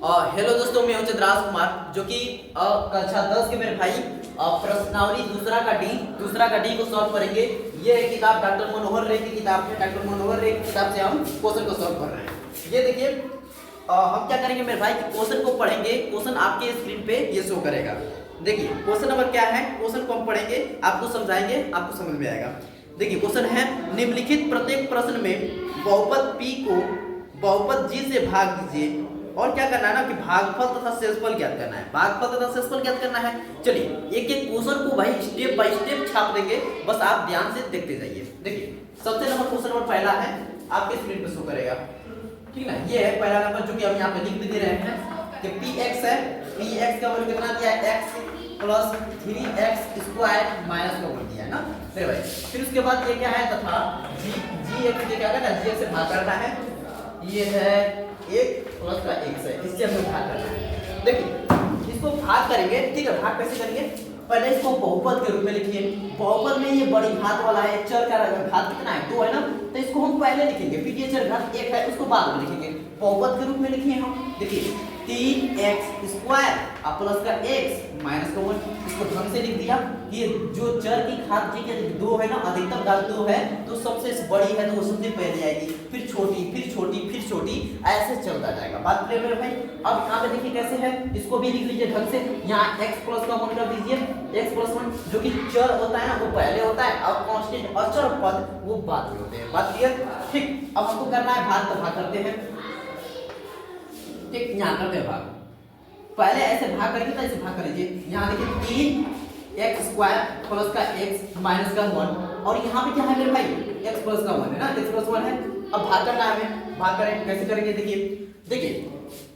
Hello दोस्तों, मैं हूं चंद्रास कुमार जो कि कक्षा 10 के मेरे भाई प्रश्नावली दूसरा का डी को सॉल्व करेंगे। ये है किताब डॉक्टर मनोहर रे की किताब है। डॉक्टर मनोहर रे की किताब से हम क्वेश्चन को सॉल्व कर रहे हैं। ये देखिए, हम क्या करेंगे मेरे भाई कि क्वेश्चन को पढ़ेंगे। क्वेश्चन आपके स्क्रीन पे ये शो करेगा। देखिए क्वेश्चन नंबर क्या है, क्वेश्चन को हम पढ़ेंगे, आपको समझाएंगे, आपको समझ में आएगा। देखिए क्वेश्चन है, निम्नलिखित प्रत्येक प्रश्न में बहुपद p को बहुपद g से भाग दीजिए और क्या करना है ना कि भागफल तथा शेषफल ज्ञात करना है। भागफल तथा शेषफल ज्ञात करना है। चलिए एक एक क्वेश्चन को भाई स्टेप बाय स्टेप छाप देंगे, बस आप ध्यान से देखते जाइए। देखिए सबसे नंबर क्वेश्चन नंबर पहला है, आपके स्क्रीन पे शो करेगा, ठीक ना। ये है पहला नंबर जो कि हम यहाँ पे लिख दे रहे हैं कि px है। px का वैल्यू कितना दिया है, x plus 3x square minus का वैल्यू दिया है ना मेरे भाई। फिर उसके बाद ये क्या है, तथा gx के क्या करना है, gx से भाग करना है। ये है 1 प्लस का x है, इससे हमें भाग करना है। देखिए इसको भाग करेंगे, ठीक है। भाग कैसे करेंगे, पहले इसको बहुपद के रूप में लिखिए। बहुपद में ये बड़ी घात वाला है, चर का घात कितना है, 2 है ना, तो इसको हम पहले लिखेंगे। फिर ये चर घात 1 है, उसको बाद में लिखेंगे। बहुपद के रूप में लिखिए हम। देखिए 3x स्क्वायर प्लस का x माइनस का 1, इसको ढंग से लिख दिया कि जो चर की घात जी के 2 है ना, अधिकतम घात 2 है, तो सबसे बड़ी है तो वो सबसे पहले आएगी, फिर छोटी, फिर छोटी, फिर छोटी, ऐसे चलता जाएगा। बात क्लियर मेरे भाई। अब यहाँ पे देखिए कैसे है, इसको भी लिख लीजिए ढंग से। यहाँ x प्लस का 1 कर दीजिए, x प्लस 1 जो कि चर होता है ना वो पहले होता है, और कांस्टेंट अचर पद वो बाद में होते हैं। बात क्लियर, ठीक। अब हमको करना है भाग, तो भाग करते हैं, ठीक। यहाँ करते हैं भाग, पहले ऐसे भाग करेंगे तो ऐसे भाग कर लीजिए। यहाँ देखिए 3x स्क्वायर प्लस का x माइनस का 1, और यहाँ पे क्या है मेरे भाई, x प्लस का 1 है ना, x प्लस 1 है। अब भाग करना है हमें, भाग करें, कैसे करेंगे देखिए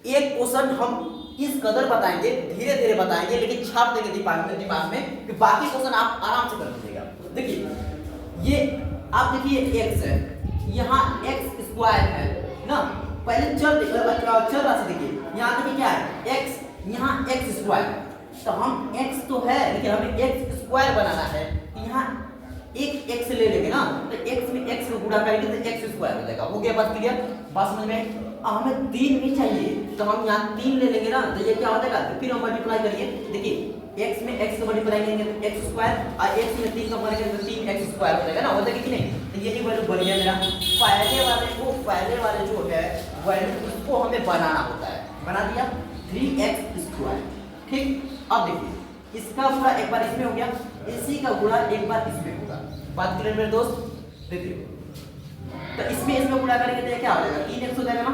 एक क्वेश्चन हम इस कदर बताएंगे, धीरे धीरे बताएंगे, लेकिन छाप देंगे दिमाग में कि बाकी क्वेश्चन आप आराम से कर लीजिएगा। देखिए ये आप देखिए x है, यहाँ x स्क्वायर है ना, पहले चल राशि देखिए, यहाँ देखिए क्या है x, यहाँ x स्क्वायर, तो हम x तो है लेकिन हमें x स्क्वायर बनाना है, यहाँ एक x ले लेंगे ना, तो x में x को गुणा करेंगे तो x स्क्वायर हो जाएगा। हो गया बात क्लियर, बात समझ में। हमें 3 भी चाहिए तो हम यहाँ 3 ले लेंगे ना, तो ये क्या हो जाएगा, तो फिर हम मल्टीप्लाई करिए। देखिए x में x को मल्टीप्लाई करेंगे तो x स्क्वायर, और x में 3 का करेंगे तो 3x स्क्वायर हो जाएगा ना, हो जाएगा कि नहीं। तो ये वैल्यू बढ़िया मेरा पहले वाले जो है वैल्यू, उसको हमें बनाना होता है, बना दिया 3x स्क्वायर, ठीक। अब देखिए इसका गुणा एक बार इसमें हो गया, इसी का गुणा एक बार इसमें होगा। बात क्लियर मेरे दोस्त। देखिए तो इसमें गुणा करेंगे तो क्या हो जाएगा, 3x हो जाएगा ना।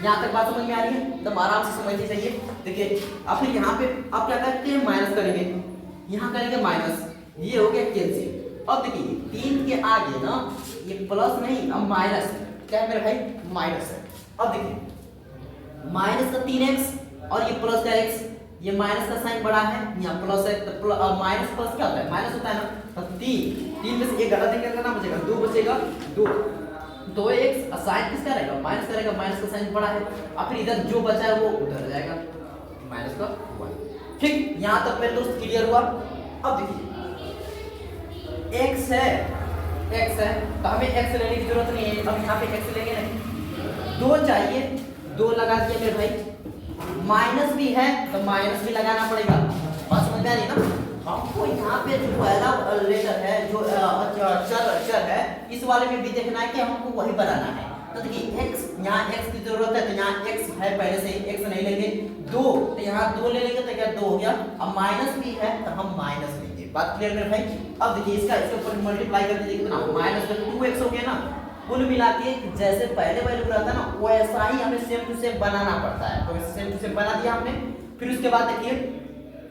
यहाँ तक बात समझ में आ रही है, तो आराम से समझनी चाहिए। देखिए अब फिर यहाँ पे आप क्या करते हैं, माइनस करेंगे, यहाँ करेंगे माइनस, ये हो गया कैंसिल। अब देखिए 3 के आगे ना ये प्लस नहीं, अब माइनस, क्या है मेरे भाई, माइनस है। अब देखिए माइनस का 3x और ये प्लस का x, ये माइनस का साइन बड़ा है, यहाँ प्लस है, तो माइनस प्लस क्या होता है, माइनस होता है ना। तो 3 में से एक घटा देंगे, कितना बचेगा, 2 बचेगा, 2x साइन किसका रहेगा, माइनस का रहेगा, माइनस का साइन बड़ा है, और फिर इधर जो बचा है वो उधर जाएगा, माइनस का 1, ठीक। यहाँ तक मेरे दोस्त क्लियर हुआ। अब देखिए x है तो हमें x लेने की जरूरत नहीं है, अब यहाँ पे x लेंगे नहीं, 2 चाहिए, 2 लगा दिया मेरे भाई। माइनस भी है तो माइनस भी लगाना पड़ेगा, बात समझ में आ रही है ना। हमको यहाँ पे जो पहला लेटर है, जो चर है, इस वाले में भी देखना है कि हमको वही बनाना है। तो देखिए x, यहाँ x की जरूरत है तो यहाँ x है पहले से, x नहीं लेंगे। 2 तो यहाँ 2 ले लेंगे तो क्या 2 हो गया। अब माइनस भी है तो हम माइनस लेंगे, बात क्लियर मेरे भाई। अब देखिए इसके ऊपर मल्टीप्लाई कर दीजिए, कितना माइनस का 2x हो गया ना। कुल मिला के जैसे पहले वैल्यू रहता ना वैसा ही हमें सेम टू सेम बनाना पड़ता है, तो सेम टू सेम बना दिया हमने। फिर उसके बाद देखिए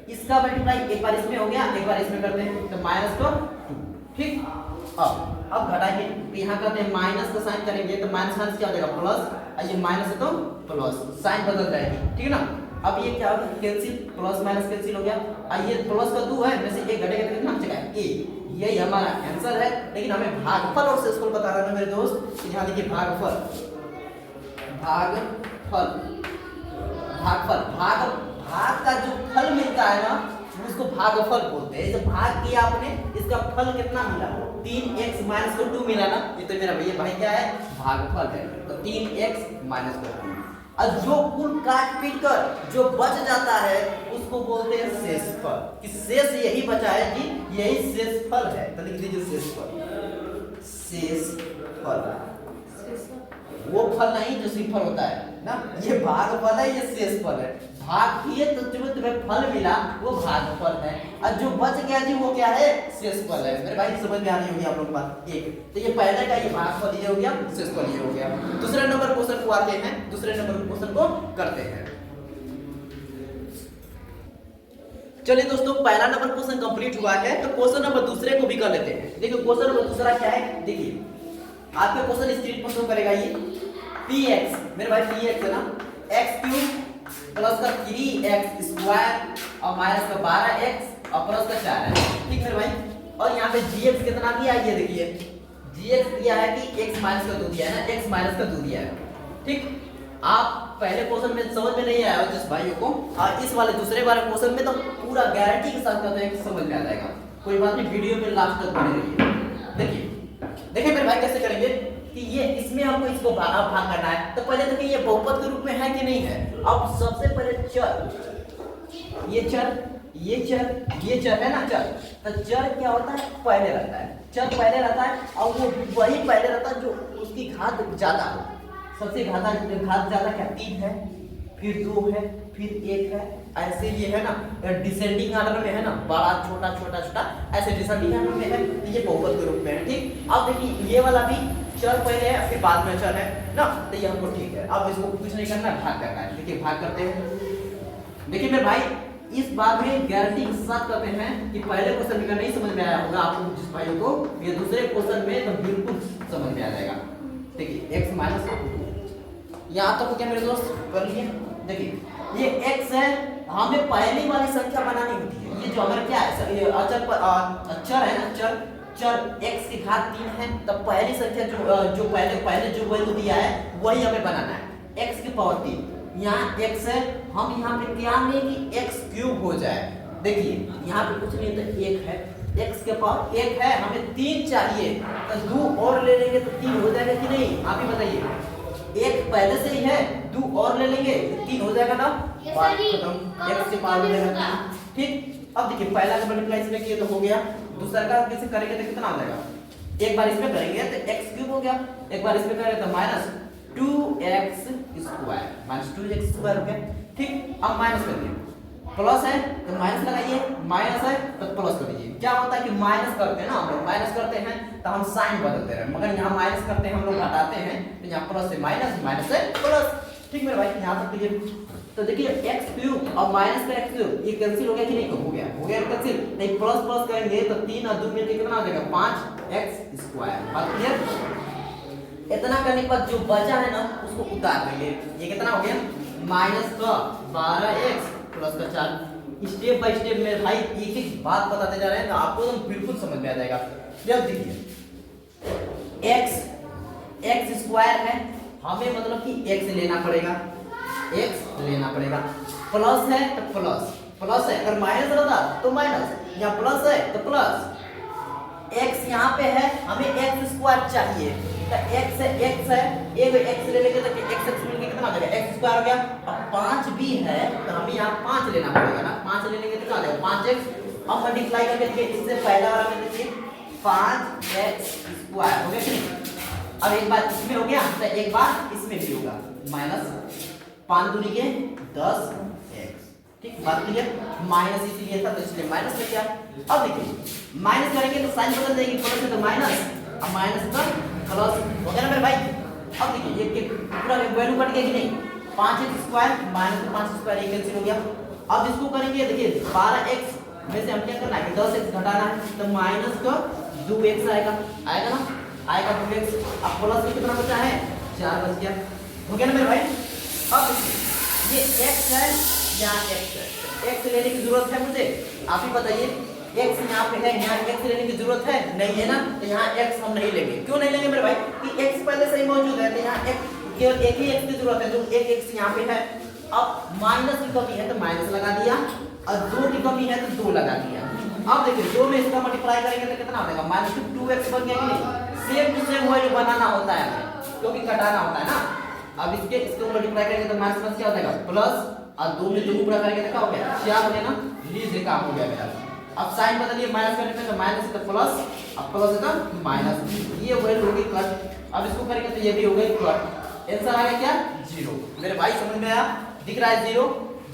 इसका मल्टीप्लाई एक बार इसमें हो गया, एक बार इसमें करते हैं, तो माइनस का 2, ठीक। अब घटाएंगे, यहाँ करते हैं माइनस का साइन करेंगे तो माइनस क्या हो जाएगा, प्लस, और ये माइनस है तो प्लस, साइन बदल जाएगी, ठीक है ना। अब ये क्या होगा, कैंसिल, प्लस माइनस कैंसिल हो गया, और ये प्लस का 2 है, में से एक घटेगा तो कितना बचेगा, a। यही हमारा आंसर है, लेकिन हमें भागफल और शेषफल बताना है मेरे दोस्त। यहाँ देखिए भागफल भाग का जो फल मिलता है ना उसको भागफल बोलते हैं। जब भाग किया आपने, इसका फल कितना मिला, 3x माइनस का 2 मिला ना, ये तो मेरा भैया भाई क्या है, भागफल है। तो 3x माइनस का 2, और जो कुल काट पीट कर जो बच जाता है उसको बोलते हैं शेषफल, कि शेष यही बचा है कि यही शेषफल है। तो लिख दीजिए शेषफल। शेषफल वो फल नहीं जो सिंपल होता है ना, ये भागफल है, ये शेषफल है। भाग किए तो तुम्हें फल मिला, वो भागफल है, और जो बच गया जी वो क्या है, शेषफल है। मेरे भाई समझ में आ रही होगी आप लोगों को बात। एक तो ये पहले का ये भागफल ये हो गया, शेषफल ये हो गया। दूसरे नंबर क्वेश्चन को आते हैं, दूसरे नंबर क्वेश्चन को करते हैं। चलिए दोस्तों, पहला नंबर क्वेश्चन कंप्लीट हुआ है, तो क्वेश्चन नंबर दूसरे को भी कर लेते हैं। देखिए क्वेश्चन नंबर दूसरा क्या है, देखिए आपका क्वेश्चन स्क्रीन पर शो करेगा ये px, मेरे भाई px है ना, x³ प्लस का 3x स्क्वायर और माइनस का 12x और प्लस का 4 है, ठीक मेरे भाई। और यहाँ पे gx कितना दिया है, ये देखिए gx दिया है कि x माइनस का 2 दिया है ना, x माइनस का 2 दिया है, ठीक। आप पहले क्वेश्चन में समझ में नहीं आया जिस भाइयों को, और इस वाले दूसरे वाले क्वेश्चन में तो पूरा गारंटी के साथ कहते हैं कि समझ में आ जाएगा। कोई बात नहीं, वीडियो में लास्ट तक बने रहिए। देखिए मेरे भाई कैसे करेंगे कि ये इसमें हमको इसको भाग करना है। तो पहले देखिए ये बहुपद के रूप में है कि नहीं है। अब सबसे पहले चर, ये चर है ना, चर। तो चर क्या होता है, पहले रहता है, चर पहले रहता है, और वो वही पहले रहता है जो उसकी घात ज्यादा हो। सबसे घात ज्यादा क्या, 3 है, फिर 2 है, फिर 1 है, ऐसे ये है ना डिसेंडिंग ऑर्डर में है ना, बड़ा छोटा छोटा छोटा ऐसे डिसेंडिंग ऑर्डर में है, तो ये बहुपद के रूप में है, ठीक। अब देखिए ये वाला भी चर पहले है, फिर बाद में चर है ना, तो ये हमको ठीक है। अब इसको कुछ नहीं करना, भाग करना है। देखिए भाग करते हैं। देखिए मेरे भाई इस बात में गारंटी के साथ कहते हैं कि पहले क्वेश्चन का नहीं समझ में आया होगा आपको जिस भाइयों को, ये दूसरे क्वेश्चन में तो बिल्कुल समझ में आ जाएगा। देखिए x माइनस 2 यहाँ तक क्या मेरे दोस्त कर लिए। देखिए ये x है, हमें पहली वाली संख्या बनानी होती है। ये जो हमारा क्या है, ये अचर पर चर है ना, चर x की घात 3 है, तब पहली संख्या जो पहले जो वैल्यू दिया है वही हमें बनाना है, x की पावर 3। यहाँ x है, हम यहाँ पे ध्यान दें कि x³ हो जाए। देखिए यहाँ पे कुछ नहीं तो 1 है, x के पावर 1 है, हमें 3 चाहिए, तो 2 और ले लेंगे तो 3 हो जाएगा कि नहीं, आप ही बताइए। 1 पहले से ही है, 2 और ले लेंगे तो 3 हो जाएगा ना, बात खत्म, x के पावर ले लेंगे, ठीक। अब देखिए पहला का मल्टीप्लाई इसमें किया तो हो गया, दूसरा का कैसे करेंगे तो कितना हो जाएगा, एक बार इसमें करेंगे तो x³ हो गया, एक बार इसमें करेंगे तो minus 2x square, minus 2x square हो गया, ठीक। अब माइनस करिए, प्लस है तो माइनस लगाइए, माइनस है तो प्लस कर दीजिए। क्या होता है कि माइनस करते हैं ना हम लोग, माइनस करते हैं तो हम साइन बदलते हैं, मगर यहाँ माइनस करते हैं हम लोग घटाते हैं, तो यहाँ प्लस से माइनस, माइनस से प्लस, ठीक मेरे भाई यहाँ तक क्लियर। तो देखिए x³ और माइनस का x³ ये कैंसिल हो गया कि नहीं, हो गया कैंसिल। नहीं प्लस प्लस करेंगे तो 3 और 2 मिलकर कितना आ जाएगा, 5x स्क्वायर। बात क्लियर। इतना करने के बाद जो बचा है ना उसको उतार देंगे, ये कितना हो गया, माइनस का 12x प्लस का 4। स्टेप बाय स्टेप मेरे भाई एक एक बात बताते जा रहे हैं, तो आपको तो बिल्कुल समझ में आ जाएगा। जब देखिए x स्क्वायर है, हमें मतलब कि x लेना पड़ेगा, x लेना पड़ेगा, प्लस है तो प्लस है, अगर माइनस रहता तो माइनस, या प्लस है तो प्लस। x यहाँ पे है, हमें x स्क्वायर चाहिए, तो x है, एक x ले लेंगे तो x मिलके कितना आ जाएगा, x स्क्वायर हो गया। अब 5 भी है तो हमें यहाँ 5 लेना पड़ेगा ना, 5 ले लेंगे तो कितना आ जाएगा, 5x। अब मल्टीप्लाई करके देखिए, इससे पहला वाला में देखिए 5x स्क्वायर हो गया कि नहीं। अब एक बार इसमें हो गया तो एक बार इसमें भी होगा, माइनस 5 दूनी के 10x, ठीक। बात क्लियर। माइनस इसलिए था तो इसलिए माइनस में क्या। अब देखिए माइनस करेंगे तो साइन बदल जाएगी, प्लस है तो माइनस, अब माइनस का प्लस हो गया ना मेरे भाई। अब देखिए ये पूरा वैल्यू कट गया कि नहीं, 5x स्क्वायर माइनस 5 स्क्वायर ये कैंसिल हो गया। अब इसको करेंगे, देखिए 12x में से हम क्या करना है, 10x घटाना है, तो माइनस का 2x आएगा ना, आएगा 2x। अब प्लस में कितना बचा है, 4 बच गया, हो गया ना मेरे भाई। अब ये x है, यहाँ x है, x लेने की जरूरत है मुझे, आप ही बताइए। x यहाँ पे है, यहाँ x लेने की जरूरत है नहीं है ना, तो यहाँ x हम नहीं लेंगे। क्यों नहीं लेंगे मेरे भाई, कि x पहले से ही मौजूद है, तो यहाँ x केवल एक ही x की जरूरत है, जो एक x यहाँ पे है। अब माइनस की कमी है तो माइनस लगा दिया, और 2 की कमी है तो 2 लगा दिया। अब देखिए 2 में इसका मल्टीप्लाई करेंगे तो कितना हो जाएगा, माइनस 2x बन गया कि नहीं। सेम टू सेम वैल्यू बनाना होता है हमें, क्योंकि घटाना होता है ना। अब इसको मल्टीप्लाई करेंगे तो माइनस क्या हो जाएगा प्लस, और 2 में 2 गुणा करेंगे तो क्या हो गया 4 हो गया ना, लीजिए काम हो गया मेरा। अब साइन बदलिए, माइनस करने पे तो माइनस है तो प्लस, अब प्लस है तो माइनस, ये वैल्यू होगी कट। अब इसको करेंगे तो ये भी हो गई कट। आंसर आ गया क्या 0। मेरे भाई समझ में आया? दिख रहा है 0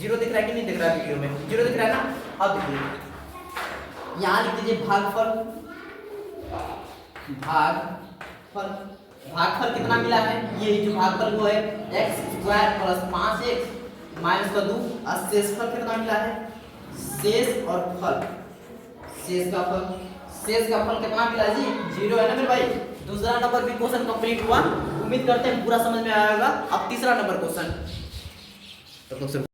0 दिख रहा है कि नहीं दिख रहा है? वीडियो में 0 दिख रहा है ना। अब देखिए यहाँ लिख दीजिए भागफल, भागफल कितना मिला है, ये जो भागफल वो है x² + 5x माइनस का 2, और शेषफल कितना मिला है, शेष और फल, शेष का फल कितना मिला जी 0 है ना मेरे भाई। दूसरा नंबर भी क्वेश्चन कंप्लीट हुआ, उम्मीद करते हैं पूरा समझ में आएगा। अब तीसरा नंबर क्वेश्चन,